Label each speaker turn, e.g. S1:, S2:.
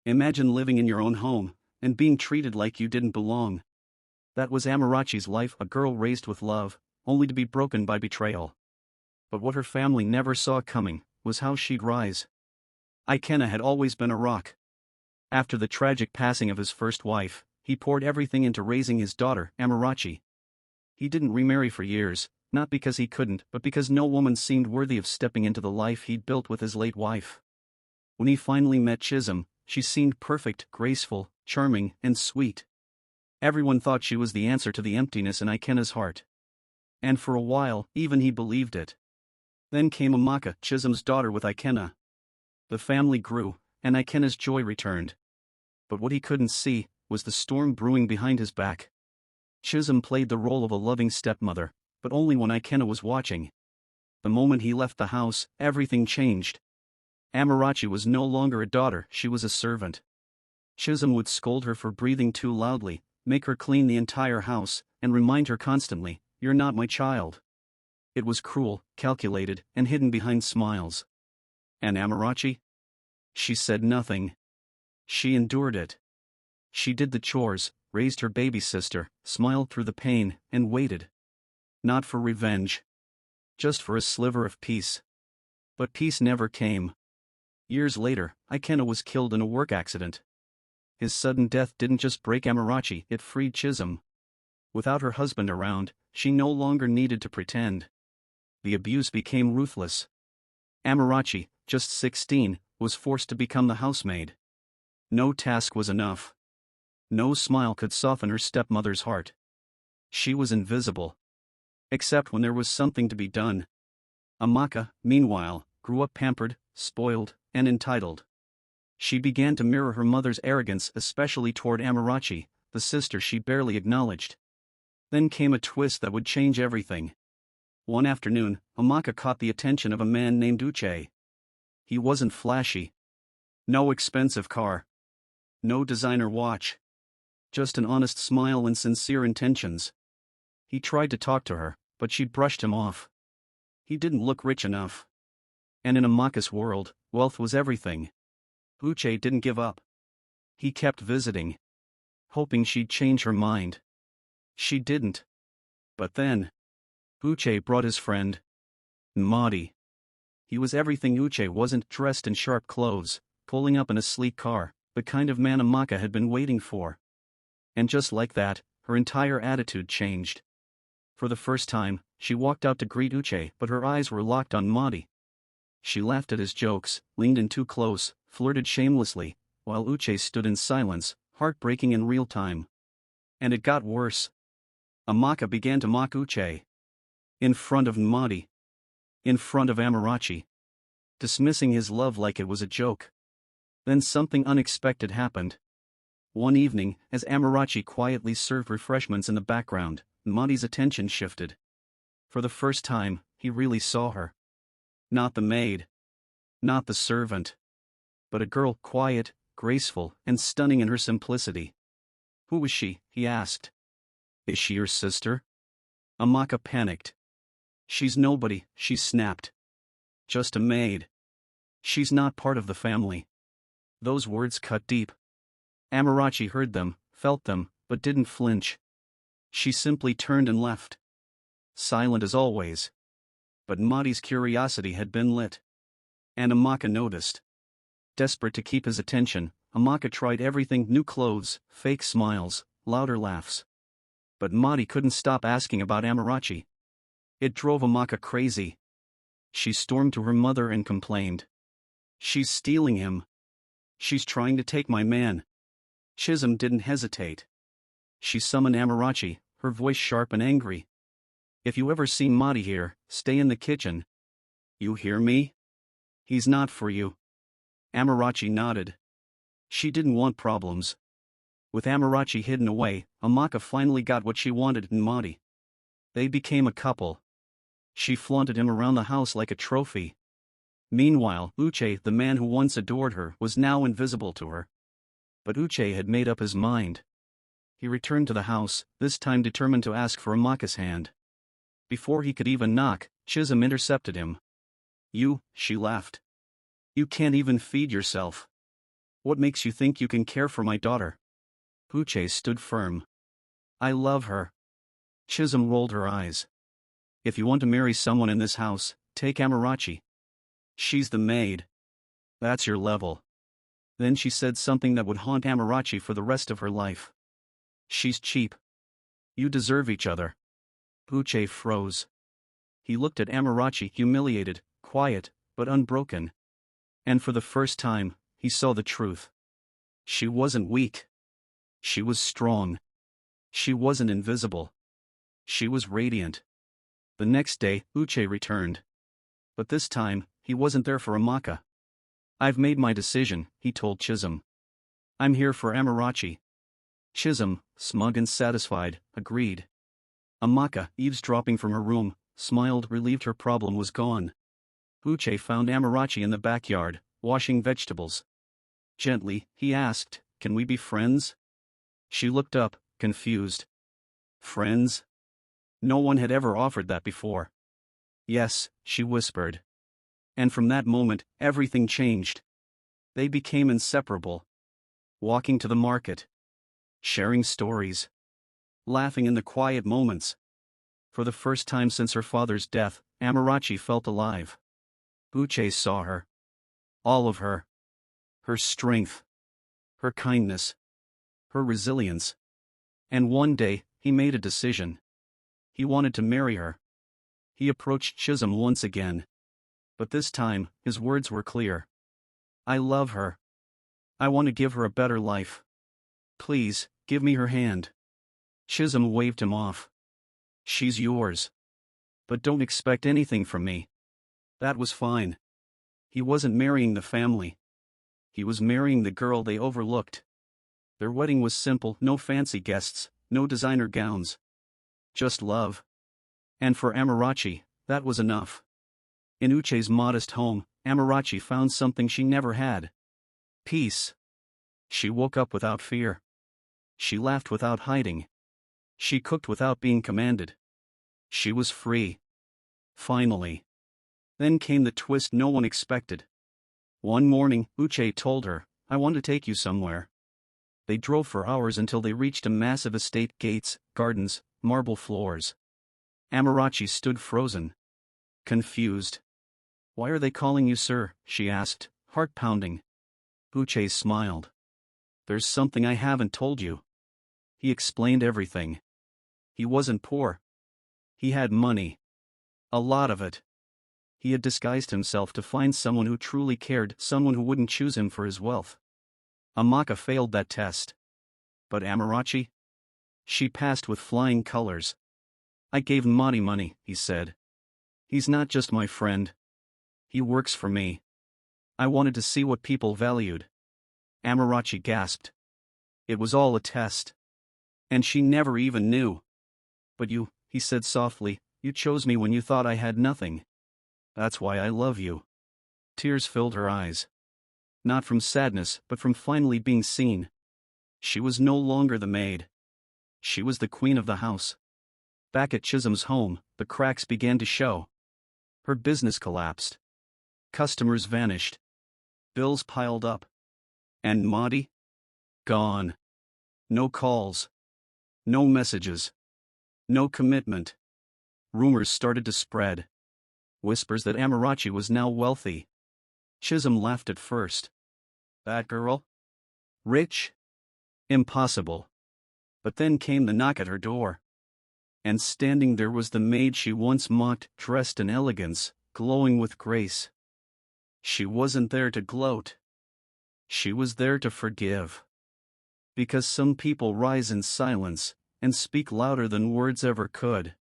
S1: Imagine living in your own home, and being treated like you didn't belong. That was Amarachi's life, a girl raised with love, only to be broken by betrayal. But what her family never saw coming was how she'd rise. Ikenna had always been a rock. After the tragic passing of his first wife, he poured everything into raising his daughter, Amarachi. He didn't remarry for years, not because he couldn't, but because no woman seemed worthy of stepping into the life he'd built with his late wife. When he finally met Chisholm, she seemed perfect, graceful, charming, and sweet. Everyone thought she was the answer to the emptiness in Ikenna's heart. And for a while, even he believed it. Then came Amaka, Chisholm's daughter, with Ikenna. The family grew, and Ikenna's joy returned. But what he couldn't see was the storm brewing behind his back. Chisholm played the role of a loving stepmother, but only when Ikenna was watching. The moment he left the house, everything changed. Amarachi was no longer a daughter, she was a servant. Chisholm would scold her for breathing too loudly, make her clean the entire house, and remind her constantly, "You're not my child." It was cruel, calculated, and hidden behind smiles. And Amarachi? She said nothing. She endured it. She did the chores, raised her baby sister, smiled through the pain, and waited. Not for revenge. Just for a sliver of peace. But peace never came. Years later, Ikenna was killed in a work accident. His sudden death didn't just break Amarachi, it freed Chisholm. Without her husband around, she no longer needed to pretend. The abuse became ruthless. Amarachi, just 16, was forced to become the housemaid. No task was enough. No smile could soften her stepmother's heart. She was invisible. Except when there was something to be done. Amaka, meanwhile, grew up pampered, spoiled, and entitled. She began to mirror her mother's arrogance, especially toward Amarachi, the sister she barely acknowledged. Then came a twist that would change everything. One afternoon, Amaka caught the attention of a man named UCHE. He wasn't flashy. No expensive car. No designer watch. Just an honest smile and sincere intentions. He tried to talk to her, but she brushed him off. He didn't look rich enough. And in Amaka's world, wealth was everything. UCHE didn't give up. He kept visiting. Hoping she'd change her mind. She didn't. But then, UCHE brought his friend, Nmadi. He was everything UCHE wasn't, dressed in sharp clothes, pulling up in a sleek car, the kind of man Amaka had been waiting for. And just like that, her entire attitude changed. For the first time, she walked out to greet UCHE, but her eyes were locked on Nmadi. She laughed at his jokes, leaned in too close, flirted shamelessly, while UCHE stood in silence, heartbreaking in real time. And it got worse. Amaka began to mock UCHE. In front of Nmadi. In front of Amarachi. Dismissing his love like it was a joke. Then something unexpected happened. One evening, as Amarachi quietly served refreshments in the background, Nmadi's attention shifted. For the first time, he really saw her. Not the maid. Not the servant. But a girl, quiet, graceful, and stunning in her simplicity. Who was she? He asked. Is she your sister? Amaka panicked. She's nobody, she snapped. Just a maid. She's not part of the family. Those words cut deep. Amarachi heard them, felt them, but didn't flinch. She simply turned and left. Silent as always. But Nmadi's curiosity had been lit. And Amaka noticed. Desperate to keep his attention, Amaka tried everything: new clothes, fake smiles, louder laughs. But Nmadi couldn't stop asking about Amarachi. It drove Amaka crazy. She stormed to her mother and complained. She's stealing him. She's trying to take my man. Chisholm didn't hesitate. She summoned Amarachi, her voice sharp and angry. If you ever see Nmadi here, stay in the kitchen. You hear me? He's not for you. Amarachi nodded. She didn't want problems. With Amarachi hidden away, Amaka finally got what she wanted in Nmadi. They became a couple. She flaunted him around the house like a trophy. Meanwhile, UCHE, the man who once adored her, was now invisible to her. But UCHE had made up his mind. He returned to the house, this time determined to ask for Amaka's hand. Before he could even knock, Chisholm intercepted him. You, she laughed. You can't even feed yourself. What makes you think you can care for my daughter? Uche stood firm. I love her. Chisholm rolled her eyes. If you want to marry someone in this house, take Amarachi. She's the maid. That's your level. Then she said something that would haunt Amarachi for the rest of her life. She's cheap. You deserve each other. Uche froze. He looked at Amarachi, humiliated, quiet, but unbroken. And for the first time, he saw the truth. She wasn't weak. She was strong. She wasn't invisible. She was radiant. The next day, Uche returned. But this time, he wasn't there for Amaka. I've made my decision, he told Chisholm. I'm here for Amarachi. Chisholm, smug and satisfied, agreed. Amaka, eavesdropping from her room, smiled, relieved her problem was gone. Uche found Amarachi in the backyard, washing vegetables. Gently, he asked, Can we be friends? She looked up, confused. Friends? No one had ever offered that before. Yes, she whispered. And from that moment, everything changed. They became inseparable. Walking to the market. Sharing stories. Laughing in the quiet moments. For the first time since her father's death, Amarachi felt alive. Uche saw her. All of her. Her strength. Her kindness. Her resilience. And one day, he made a decision. He wanted to marry her. He approached Chisholm once again. But this time, his words were clear. I love her. I want to give her a better life. Please, give me her hand. Chisholm waved him off. She's yours. But don't expect anything from me. That was fine. He wasn't marrying the family. He was marrying the girl they overlooked. Their wedding was simple, no fancy guests, no designer gowns. Just love. And for Amarachi, that was enough. In Uche's modest home, Amarachi found something she never had. Peace. She woke up without fear. She laughed without hiding. She cooked without being commanded. She was free. Finally. Then came the twist no one expected. One morning, Uche told her, I want to take you somewhere. They drove for hours until they reached a massive estate, gates, gardens, marble floors. Amarachi stood frozen. Confused. Why are they calling you sir? She asked, heart pounding. Uche smiled. There's something I haven't told you. He explained everything. He wasn't poor. He had money. A lot of it. He had disguised himself to find someone who truly cared, someone who wouldn't choose him for his wealth. Amaka failed that test. But Amarachi? She passed with flying colors. I gave Madi money, he said. He's not just my friend. He works for me. I wanted to see what people valued. Amarachi gasped. It was all a test. And she never even knew. But you, he said softly, you chose me when you thought I had nothing. That's why I love you. Tears filled her eyes. Not from sadness, but from finally being seen. She was no longer the maid. She was the queen of the house. Back at Chisholm's home, the cracks began to show. Her business collapsed. Customers vanished. Bills piled up. And Madi? Gone. No calls. No messages. No commitment. Rumors started to spread. Whispers that Amarachi was now wealthy. Chisholm laughed at first. That girl? Rich? Impossible. But then came the knock at her door. And standing there was the maid she once mocked, dressed in elegance, glowing with grace. She wasn't there to gloat. She was there to forgive. Because some people rise in silence, and speak louder than words ever could.